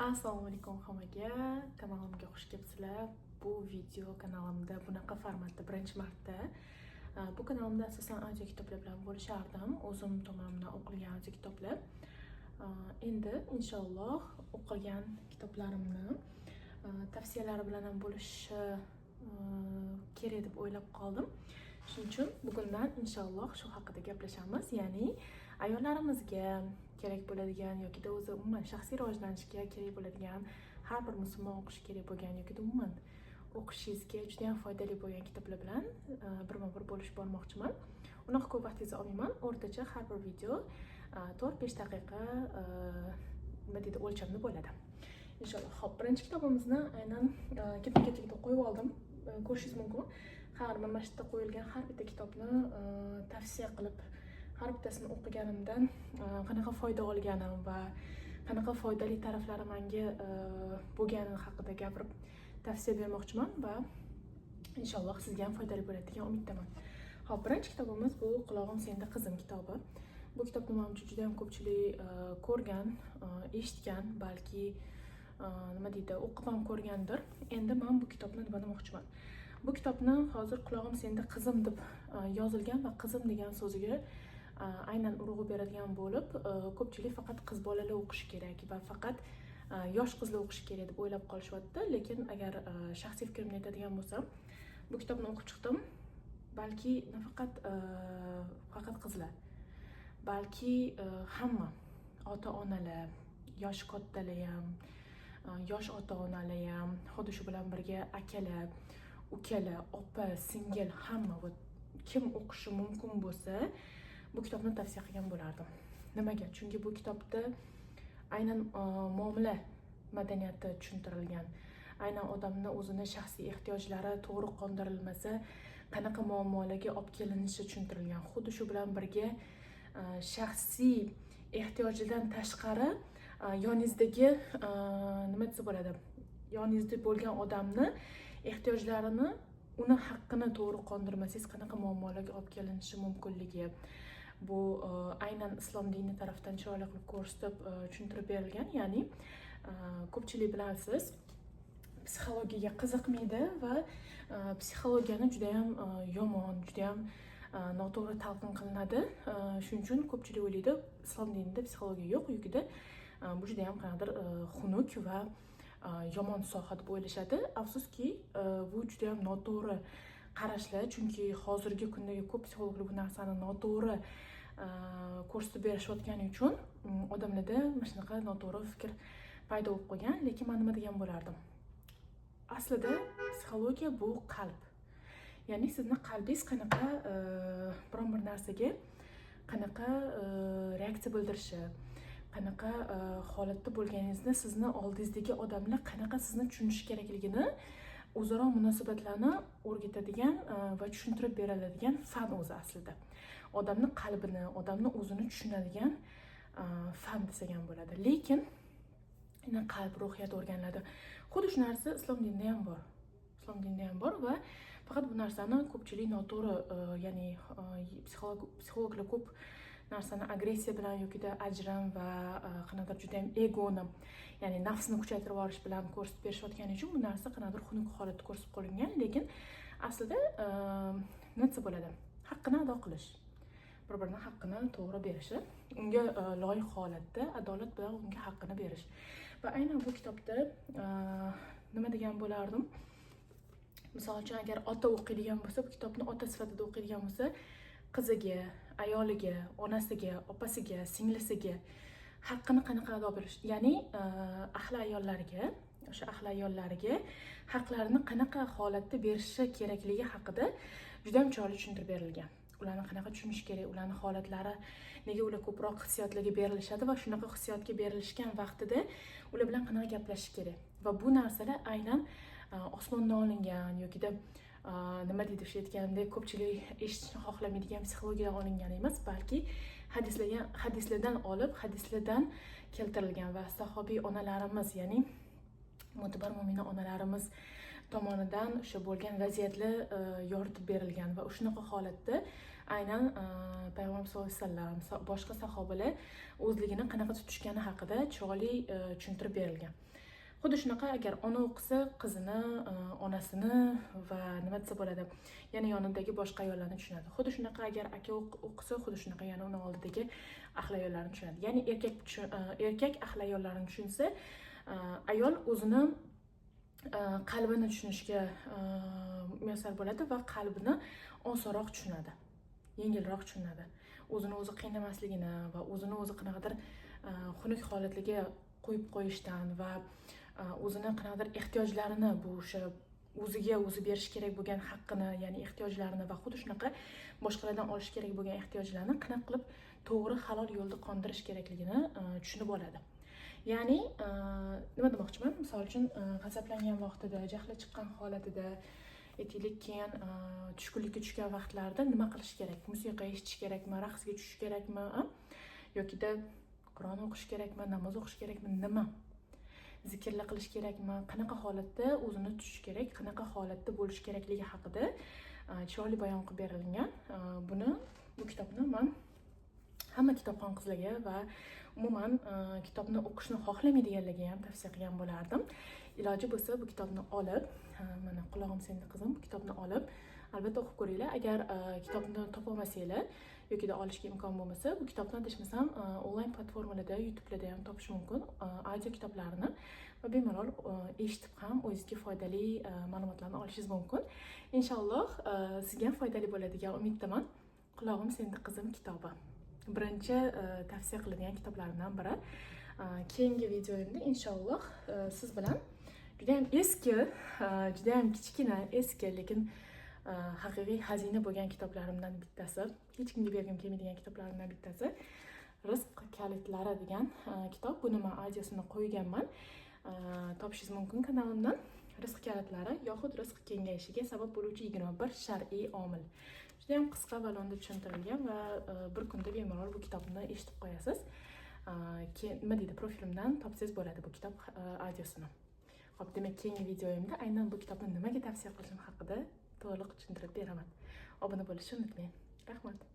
Assalomu alaykum hammaga, kanalimga xush kelibsizlar. Bu video kanalimda bunaqa formatda birinchi marta. Bu kanalimda asosan audio kitoblar bilan bo'lishardim. O'zim tomonidan o'qilgan audio kitoblar. Endi inshaalloh o'qigan kitoblarimni tavsiyalari bilan ham bo'lishi kerak deb o'ylab qoldim. Shuning uchun bugundan inshaalloh shu haqida gaplashamiz. Ya'ni ayollarimizga kerak bo'ladigan yoki o'zi umuman shaxsiy rivojlanishga kerak bo'ladigan har bir musulmon o'qishi kerak bo'lgan yoki umuman o'qishingizga juda ham foydali bo'lgan kitoblar bilan birma-bir bo'lishib bormoqchiman. Unaqa ko'p vaqtingizni olmayman. O'rtacha har bir video 4-5 daqiqa nima deydi o'lchamda bo'ladi. Inshaalloh. Xo'p, birinchi kitobimizni aynan ketma-ketlikda qo'yib oldim. Ko'rishingiz mumkin. Har bir mana shu yerda qo'yilgan har bitta kitobni tavsiya qilib har bittasini o'qiganimdan qanaqa foyda olganim va qanaqa foydali taraflari menga bo'lgani haqida gapirib tavsiya bermoqchiman va inshaalloh sizga ham foydali bo'ladi degan umiddaman. Xo'p, birinchi kitobimiz bu Qulog'im senda qizim kitobi. Bu kitobni menimcha juda ham ko'pchilik ko'rgan, eshitgan, balki nima deydi, o'qib ham ko'rgandir. Endi men bu kitobni nima demoqchiman? Bu kitobni hozir Qulog'im senda qizim deb yozilgan va qizim degan so'ziga aynan urg'u beradigan bo'lib, ko'pchilik faqat qiz bolalar o'qishi kerak va faqat yosh qizlar o'qishi kerak deb o'ylab qolishyapti. Lekin agar shaxsiy fikrimni aytadigan bo'lsam, bu kitobni o'qib chiqdim. Balki nafaqat faqat qizlar, balki hamma ota-onalar, yosh kattalar ham, yosh ota-onalar ham, xuddi shu bilan birga akalar, ukalar, opa, singil hamma va kim o'qishi mumkin bo'lsa, bu kitobni tavsiya qilgan bo'lardim. Nimaga? Chunki bu kitobda aynan muomala madaniyati tushuntirilgan. Aynan odamning o'zini shaxsiy ehtiyojlari to'g'ri qondirilmasa, qanaqa muammolarga olib kelinishi tushuntirilgan. Xuddi shu bilan birga shaxsiy ehtiyojidan tashqari yoningizdagi nima desa bo'ladi? Yoningizda bo'lgan odamni ehtiyojlarini, uni haqqini to'g'ri qondirmasangiz qanaqa muammolarga olib kelinishi mumkinligi. Bu aynan islom dini tarafdan chiroyli qilib ko'rsatib tushuntirib berilgan. Ya'ni ko'pchilik bilasiz, psixologiyaga qiziqmaydi va psixologiyani juda ham yomon, juda ham noto'g'ri talqin qilinadi. Shuning uchun ko'pchilik o'ylaydi, islom dinida psixologiya yo'q, yukida bu juda ham qanaqadir xunuk va yomon soha deb o'ylashadi. Afsuski, bu juda ham noto'g'ri qarashlar, chunki hozirgi kundagi ko'p psixologlar bu narsani noto'g'ri ko'rsatib berishayotgani uchun odamlarda mana shunaqa noto'g'ri fikr paydo bo'lib qolgan. Lekin men nima degan bo'lardim? Aslida psixologiya bu qalb. Ya'ni sizning qalbingiz qanaqa biron bir narsaga qanaqa reaksiya bildirishi, qanaqa holatda bo'lganingizni sizni oldingizdagi odamlar qanaqa sizni tushunishi kerakligini, o'zaro munosabatlarni o'rgatadigan va tushuntirib beriladigan fan o'zi aslida. Odamning qalbini, odamning o'zini tushunadigan fan desak ham bo'ladi. Lekin qalb, ruhiyat o'rganiladi. Xuddi shu narsa islom dinida ham bor. Islom dinida ham bor va faqat bu narsani ko'pchilik noto'g'ri, ya'ni psixologlar ko'p narsani agressiya bilan yoki ajrim va qanaqadir juda ham egoni, ya'ni nafsni kuchaytirib olish bilan ko'rsatib berishayotgani uchun bu narsa qanaqadir xunuk holatda ko'rsatib qo'yilgan. Lekin aslida nima desa bo'ladi? Haqqini ado qilish, bir-birining haqqini to'g'ri berishi, unga loyiq holatda adolat bilan unga haqqini berish. Va aynan bu kitobda nima degan bo'lardim? Misol uchun agar ota o'qiydigan bo'lsa, bu kitobni ota sifatida o'qiydigan bo'lsa, qiziga, ayoliga, onasiga, opasiga, singlisiga haqqini qanaqa ado berish, ya'ni ahli ayollariga, o'sha ahli ayollariga haqlarini qanaqa holatda berishi kerakligi haqida juda ham chiroyli tushuntirib berilgan. Ularni qanaqa tushunish kerak, ularning holatlari, nega ular ko'proq hissiyotlarga berilishadi va shunaqa hissiyotga berilishgan vaqtida ular bilan qanaqa gaplashish kerak. Va bu narsalar aynan osmondan olingan yoki nima deydi, o'sha aytganimdek ko'pchilik eshitishni xohlamaydigan psixologiyadan olingan emas, balki hadislardan olib, hadislardan keltirilgan va sahobiy onalarimiz, ya'ni mo'tabar mo'mina onalarimiz tomonidan o'sha bo'lgan vaziyatlar yoritib berilgan va shunaqa holatda aynan payg'ambar sollallohu alayhi vasallam boshqa sahobalar o'zligini qanaqa tutishgani haqida chiroyli tushuntirib berilgan. Xuddi shunaqa agar ona o'qisa qizini, onasini va nima desa bo'ladi, yana yonidagi boshqa ayollarni tushunadi. Xuddi shunaqa agar aka o'qisa, xuddi shunaqa yana uni oldidagi ahli ayollarni tushunadi. Ya'ni erkak ahli ayollarni tushunsa, ayol o'zini qalbini tushunishga muyassar bo'ladi va qalbini osonroq tushunadi, yengilroq tushunadi. O'zini o'zi qiynamasligini va o'zini o'zi qanaqadir xunuk holatlarga qo'yib qo'yishdan va o'zini qanaqadir ehtiyojlarini, bu o'sha o'ziga o'zi berish kerak bo'lgan haqqini, ya'ni ehtiyojlarini va xuddi shunaqa boshqalardan olish kerak bo'lgan ehtiyojlarni qanaqa qilib to'g'ri halol yo'lda qondirish kerakligini tushunib oladi. Ya'ni nima demoqchiman? Misol uchun g'azablangan vaqtida, jahli chiqqan holatida, aytaylik, keyin tushkunlikka tushgan vaqtlarda nima qilish kerak? Musiqa eshitish kerakmi, raqsga tushish kerakmi, yokida Qur'on o'qish kerakmi, namoz o'qish kerakmi, nima? Zikrlar qilish kerakmi, qanaqa holatda o'zini tutish kerak, qanaqa holatda bo'lish kerakligi haqida chiroyli bayon qilib berilgan. Bu kitobni men hamma kitobxon qizlarga va umuman kitobni o'qishni xohlamaydiganlarga ham tavsiya qilgan bo'lardim. Iloji bo'lsa bu kitobni olib, mana Qulog'im senda qizim, bu kitobni olib albatta o'qib ko'ringlar. Agar kitobni topa olmasanglar yokida olishga imkon bo'lmasa, bu kitobni adashmasam onlayn platformalarda, YouTube'larda ham topish mumkin, audio kitoblarini, va bemalol eshitib ham o'zingizga foydali ma'lumotlarni olishingiz mumkin. Inshaalloh sizga ham foydali bo'ladi degan umiddaman. Qulog'im senda qizim kitobi birinchi tavsiya qiladigan kitoblarimdan biri. Keyingi videoimda inshaalloh siz bilan juda ham eski, juda ham kichkina, eski, lekin haqiqiy xazina bo'lgan kitoblarimdan bittasi, hech kimga bergim kelmaydigan kitoblarimdan bittasi Rizq kalitlari degan kitob. Buni men audiosini qo'yganman. Topishingiz mumkin kanalimdan. Rizq kalitlari yoxud rizq kengayishiga sabab bo'luvchi 21 shar'iy omil. Juda ham qisqa va lo'nda tushuntirilgan va bir kunda bemalol bu kitobni eshitib qo'yasiz. Nima deydi, profilimdan topsangiz bo'ladi bu kitob audiosini. Xo'p, demak, keyingi videoimda aynan bu kitobni nimaga tavsiya qilishim haqida to'liq tushuntirib beraman. Obuna bo'lishni unutmang. Rahmat.